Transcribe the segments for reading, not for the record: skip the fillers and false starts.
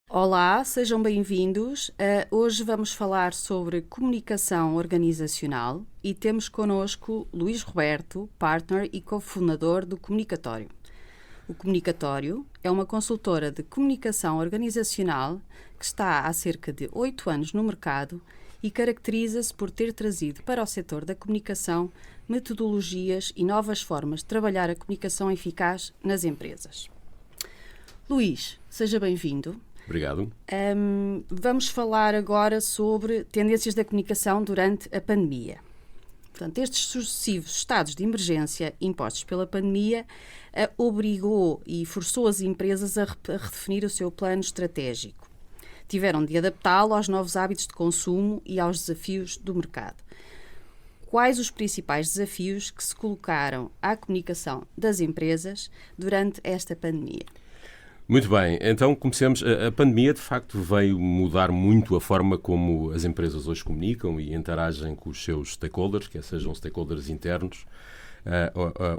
Olá, sejam bem-vindos. Hoje vamos falar sobre comunicação organizacional e temos connosco Luís Roberto, partner e cofundador do Comunicatório. O Comunicatório é uma consultora de comunicação organizacional que está há cerca de 8 anos no mercado e caracteriza-se por ter trazido para o setor da comunicação metodologias e novas formas de trabalhar a comunicação eficaz nas empresas. Luís, seja bem-vindo. Obrigado. Vamos falar agora sobre tendências da comunicação durante a pandemia. Portanto, estes sucessivos estados de emergência impostos pela pandemia obrigou e forçou as empresas a redefinir o seu plano estratégico. Tiveram de adaptá-lo aos novos hábitos de consumo e aos desafios do mercado. Quais os principais desafios que se colocaram à comunicação das empresas durante esta pandemia? Muito bem, então comecemos. A pandemia, de facto, veio mudar muito a forma como as empresas hoje comunicam e interagem com os seus stakeholders, quer sejam stakeholders internos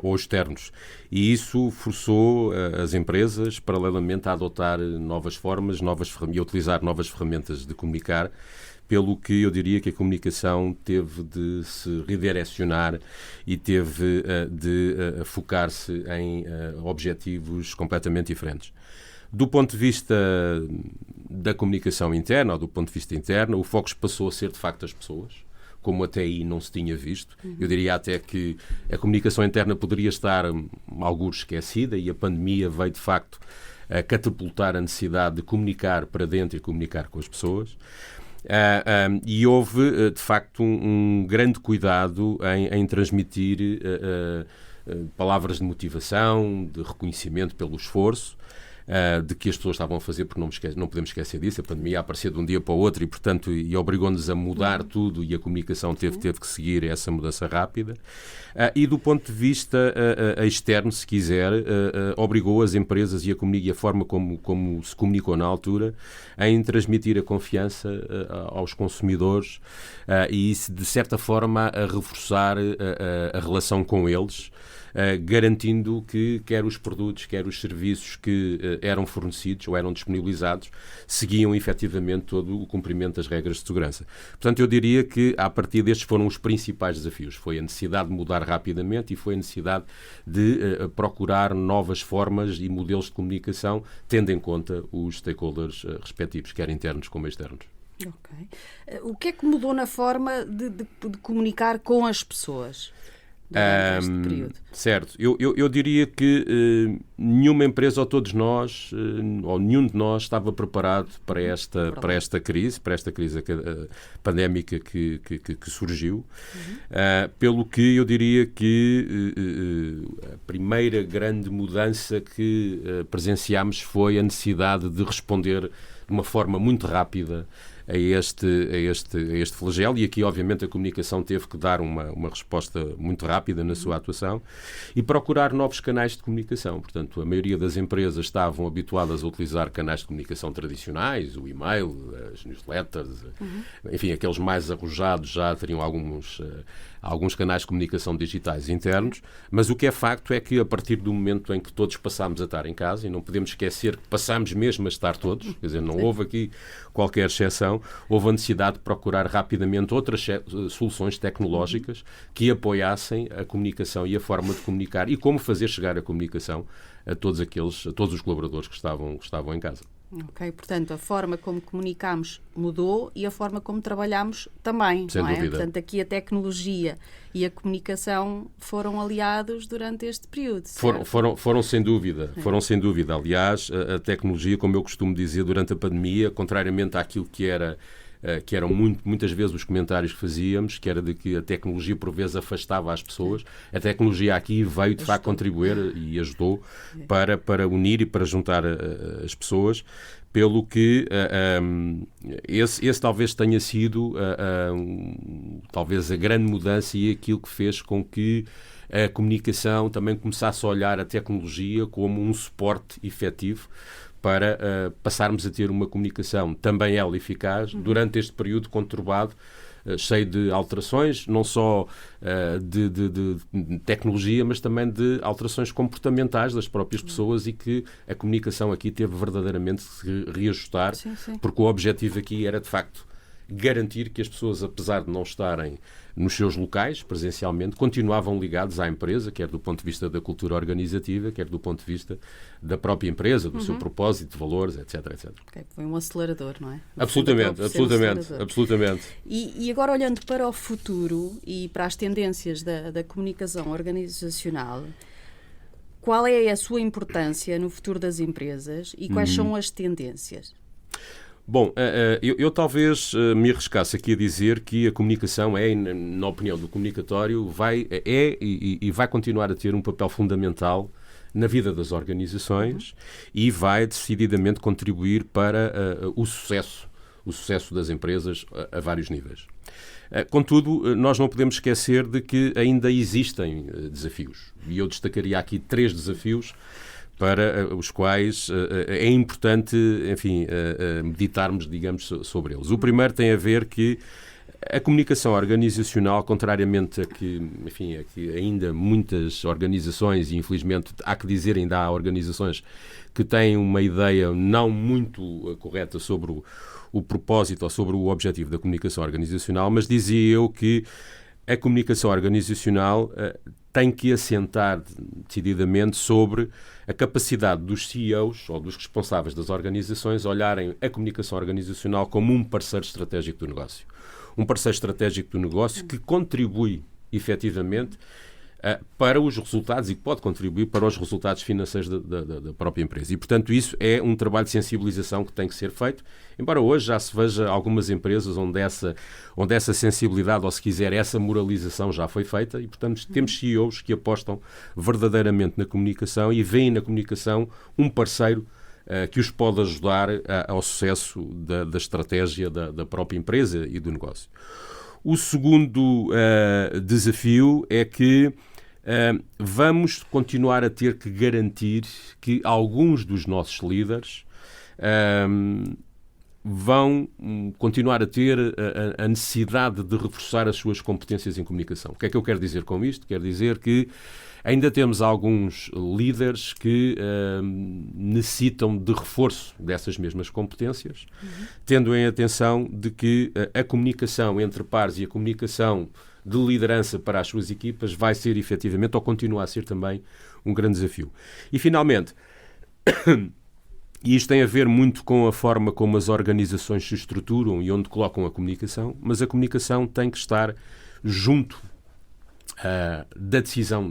ou externos. E isso forçou as empresas, paralelamente, a adotar novas formas e a utilizar novas ferramentas de comunicar, pelo que eu diria que a comunicação teve de se redirecionar e teve de focar-se em objetivos completamente diferentes. Do ponto de vista da comunicação interna, ou do ponto de vista interno, o foco passou a ser, de facto, as pessoas, como até aí não se tinha visto. Eu diria até que a comunicação interna poderia estar algures esquecida e a pandemia veio, de facto, a catapultar a necessidade de comunicar para dentro e comunicar com as pessoas. E houve, de facto, um grande cuidado em transmitir palavras de motivação, de reconhecimento pelo esforço, de que as pessoas estavam a fazer, porque não podemos esquecer disso. A pandemia apareceu de um dia para o outro e, portanto, obrigou-nos a mudar tudo e a comunicação teve que seguir essa mudança rápida. E do ponto de vista externo, se quiser, obrigou as empresas e a forma como se comunicou na altura em transmitir a confiança aos consumidores e, de certa forma, a reforçar a relação com eles, garantindo que quer os produtos, quer os serviços que eram fornecidos ou eram disponibilizados seguiam efetivamente todo o cumprimento das regras de segurança. Portanto, eu diria que, a partir destes, foram os principais desafios. Foi a necessidade de mudar rapidamente e foi a necessidade de procurar novas formas e modelos de comunicação, tendo em conta os stakeholders respectivos, quer internos como externos. Ok. O que é que mudou na forma de comunicar com as pessoas durante este período? Certo. Eu diria que nenhuma empresa, ou todos nós, ou nenhum de nós estava preparado para esta crise pandémica que surgiu. Pelo que eu diria que a primeira grande mudança que presenciámos foi a necessidade de responder de uma forma muito rápida a este flagelo, e aqui obviamente a comunicação teve que dar uma resposta muito rápida na sua atuação e procurar novos canais de comunicação. Portanto, a maioria das empresas estavam habituadas a utilizar canais de comunicação tradicionais, o e-mail, as newsletters, enfim, aqueles mais arrojados já teriam alguns canais de comunicação digitais internos, mas o que é facto é que a partir do momento em que todos passámos a estar em casa, e não podemos esquecer que passámos mesmo a estar todos, quer dizer, não houve aqui qualquer exceção, houve a necessidade de procurar rapidamente outras soluções tecnológicas que apoiassem a comunicação e a forma de comunicar e como fazer chegar a comunicação a todos os colaboradores que estavam em casa. Ok, portanto, a forma como comunicamos mudou e a forma como trabalhamos também, sem dúvida. Portanto, aqui a tecnologia e a comunicação foram aliados durante este período. Foram sem dúvida. Aliás, a tecnologia, como eu costumo dizer, durante a pandemia, contrariamente àquilo que eram muitas vezes os comentários que fazíamos, que era de que a tecnologia por vezes afastava as pessoas. A tecnologia aqui veio de facto contribuir e ajudou para unir e para juntar as pessoas, pelo que esse talvez tenha sido talvez a grande mudança e aquilo que fez com que a comunicação também começasse a olhar a tecnologia como um suporte efetivo para passarmos a ter uma comunicação também ela eficaz durante este período conturbado cheio de alterações, não só de tecnologia, mas também de alterações comportamentais das próprias pessoas, e que a comunicação aqui teve verdadeiramente de se reajustar, sim, sim. porque o objetivo aqui era, de facto, garantir que as pessoas, apesar de não estarem nos seus locais, presencialmente, continuavam ligados à empresa, quer do ponto de vista da cultura organizativa, quer do ponto de vista da própria empresa, do seu propósito, de valores, etc, etc. Okay, foi um acelerador, não é? Absolutamente. E agora, olhando para o futuro e para as tendências da comunicação organizacional, qual é a sua importância no futuro das empresas e quais são as tendências? Bom, eu talvez me arriscasse aqui a dizer que a comunicação na opinião do comunicatório, vai continuar a ter um papel fundamental na vida das organizações e vai decididamente contribuir para o sucesso das empresas a vários níveis. Contudo, nós não podemos esquecer de que ainda existem desafios. E eu destacaria aqui 3 desafios para os quais é importante, enfim, meditarmos, digamos, sobre eles. O primeiro tem a ver que a comunicação organizacional, contrariamente a que, enfim, a que ainda muitas organizações, e infelizmente há que dizer, ainda há organizações que têm uma ideia não muito correta sobre o propósito ou sobre o objetivo da comunicação organizacional, mas dizia eu que a comunicação organizacional tem que assentar decididamente sobre a capacidade dos CEOs ou dos responsáveis das organizações olharem a comunicação organizacional como um parceiro estratégico do negócio. Um parceiro estratégico do negócio que contribui, efetivamente, para os resultados e que pode contribuir para os resultados financeiros da própria empresa. E, portanto, isso é um trabalho de sensibilização que tem que ser feito, embora hoje já se veja algumas empresas onde essa sensibilidade, ou se quiser, essa moralização já foi feita, e, portanto, temos CEOs que apostam verdadeiramente na comunicação e veem na comunicação um parceiro que os pode ajudar ao sucesso da estratégia da própria empresa e do negócio. O segundo desafio é que vamos continuar a ter que garantir que alguns dos nossos líderes vão continuar a ter a necessidade de reforçar as suas competências em comunicação. O que é que eu quero dizer com isto? Quero dizer que ainda temos alguns líderes que necessitam de reforço dessas mesmas competências, tendo em atenção de que a comunicação entre pares e a comunicação de liderança para as suas equipas vai ser efetivamente, ou continua a ser também, um grande desafio. E, finalmente, e isto tem a ver muito com a forma como as organizações se estruturam e onde colocam a comunicação, mas a comunicação tem que estar junto da decisão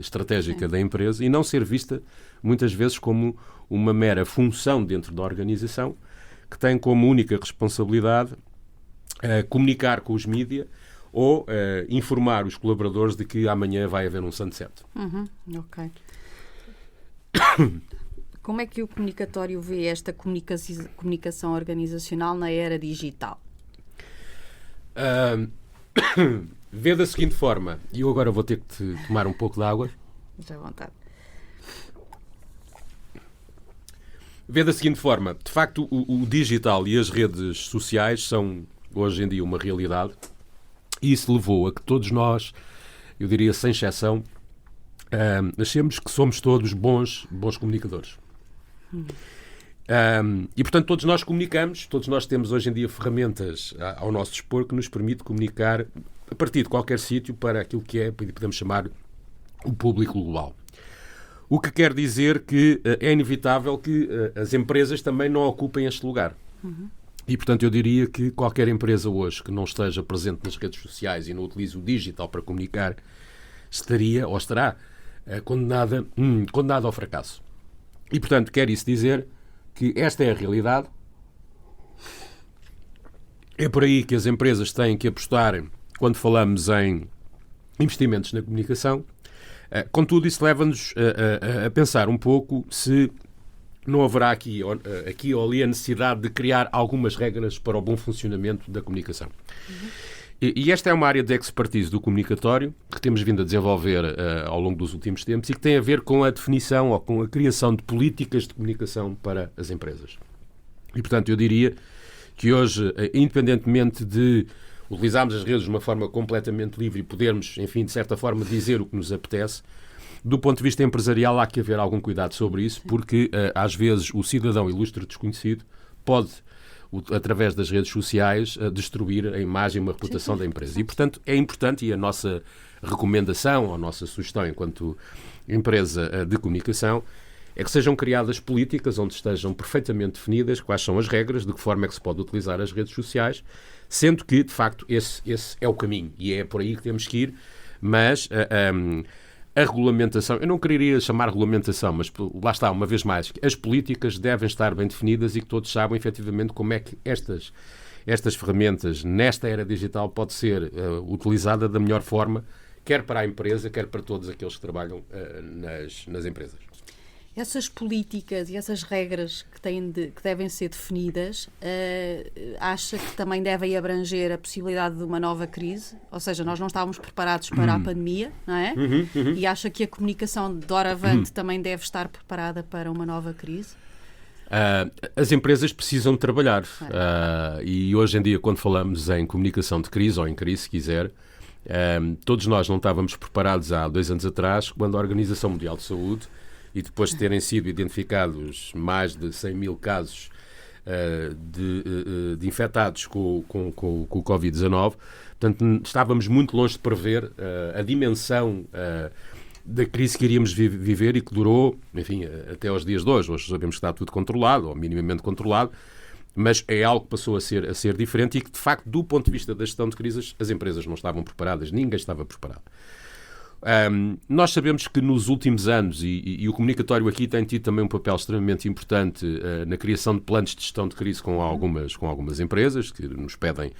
estratégica da empresa e não ser vista, muitas vezes, como uma mera função dentro da organização que tem como única responsabilidade comunicar com os mídias ou informar os colaboradores de que amanhã vai haver um sunset. Ok. Como é que o comunicatório vê esta comunicação organizacional na era digital? Vê da seguinte forma, e eu agora vou ter que tomar um pouco de água. Já à vontade. Vê da seguinte forma, de facto o digital e as redes sociais são hoje em dia uma realidade e isso levou a que todos nós, eu diria sem exceção, achemos que somos todos bons comunicadores. E, portanto, todos nós comunicamos, todos nós temos hoje em dia ferramentas ao nosso dispor que nos permite comunicar a partir de qualquer sítio para aquilo que podemos chamar o público global. O que quer dizer que é inevitável que as empresas também não ocupem este lugar. E, portanto, eu diria que qualquer empresa hoje que não esteja presente nas redes sociais e não utilize o digital para comunicar estaria ou estará condenada ao fracasso. E, portanto, quer isso dizer que esta é a realidade. É por aí que as empresas têm que apostar quando falamos em investimentos na comunicação. Contudo, isso leva-nos a pensar um pouco se não haverá aqui ou ali a necessidade de criar algumas regras para o bom funcionamento da comunicação. E esta é uma área de expertise do comunicatório que temos vindo a desenvolver ao longo dos últimos tempos e que tem a ver com a definição ou com a criação de políticas de comunicação para as empresas. E, portanto, eu diria que hoje, independentemente de utilizarmos as redes de uma forma completamente livre e podermos, enfim, de certa forma, dizer o que nos apetece. Do ponto de vista empresarial, há que haver algum cuidado sobre isso, porque às vezes o cidadão ilustre desconhecido pode, através das redes sociais, destruir a imagem e uma reputação da empresa. E, portanto, é importante, e a nossa recomendação, a nossa sugestão enquanto empresa de comunicação, é que sejam criadas políticas onde estejam perfeitamente definidas quais são as regras, de que forma é que se pode utilizar as redes sociais, sendo que, de facto, esse é o caminho e é por aí que temos que ir, mas a regulamentação, eu não queria chamar regulamentação, mas lá está, uma vez mais, as políticas devem estar bem definidas e que todos saibam efetivamente como é que estas ferramentas, nesta era digital, pode ser utilizada da melhor forma, quer para a empresa, quer para todos aqueles que trabalham nas empresas. Essas políticas e essas regras que devem ser definidas, acha que também devem abranger a possibilidade de uma nova crise? Ou seja, nós não estávamos preparados para a pandemia, não é? E acha que a comunicação de doravante também deve estar preparada para uma nova crise? As empresas precisam de trabalhar. E hoje em dia, quando falamos em comunicação de crise, ou em crise, se quiser, todos nós não estávamos preparados há 2 anos atrás, quando a Organização Mundial de Saúde, e depois de terem sido identificados mais de 100 mil casos de infectados com o Covid-19, portanto, estávamos muito longe de prever a dimensão da crise que iríamos viver e que durou, enfim, até aos dias de hoje. Hoje sabemos que está tudo controlado, ou minimamente controlado, mas é algo que passou a ser diferente e que, de facto, do ponto de vista da gestão de crises, as empresas não estavam preparadas, ninguém estava preparado. Nós sabemos que nos últimos anos, e o comunicatório aqui tem tido também um papel extremamente importante na criação de planos de gestão de crise com algumas empresas que nos pedem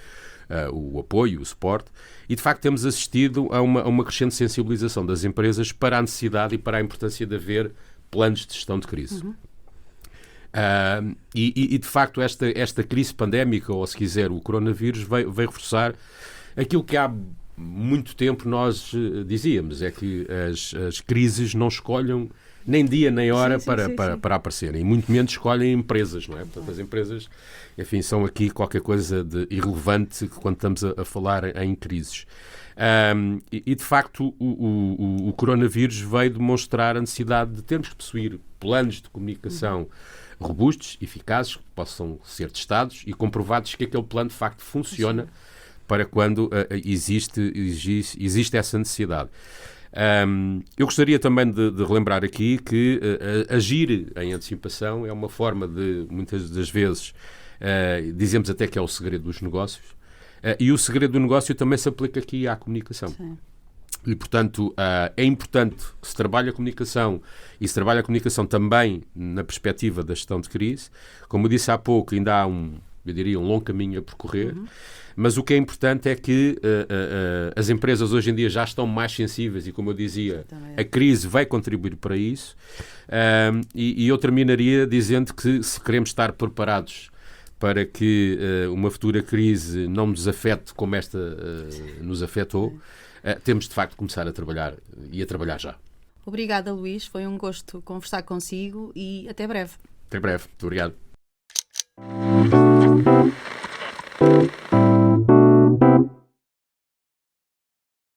o apoio, o suporte, e de facto temos assistido a uma crescente sensibilização das empresas para a necessidade e para a importância de haver planos de gestão de crise. E de facto esta crise pandémica, ou se quiser o coronavírus, veio reforçar aquilo que há muito tempo nós dizíamos, é que as crises não escolhem nem dia nem hora para aparecerem, e muito menos escolhem empresas, não é? Portanto, as empresas, enfim, são aqui qualquer coisa de irrelevante quando estamos a falar em crises. E de facto, o coronavírus veio demonstrar a necessidade de termos que possuir planos de comunicação robustos, eficazes, que possam ser testados e comprovados que aquele plano de facto funciona para quando existe essa necessidade. Eu gostaria também de relembrar aqui que agir em antecipação é uma forma de, muitas das vezes, dizemos até que é o segredo dos negócios, e o segredo do negócio também se aplica aqui à comunicação. Sim. E, portanto, é importante que se trabalhe a comunicação, e se trabalha a comunicação também na perspectiva da gestão de crise. Como eu disse há pouco, ainda há um longo caminho a percorrer, mas o que é importante é que as empresas hoje em dia já estão mais sensíveis e, como eu dizia, a crise vai contribuir para isso. E eu terminaria dizendo que, se queremos estar preparados para que uma futura crise não nos afete como esta nos afetou, temos de facto de começar a trabalhar, e a trabalhar já. Obrigada, Luís. Foi um gosto conversar consigo e até breve. Até breve. Muito obrigado.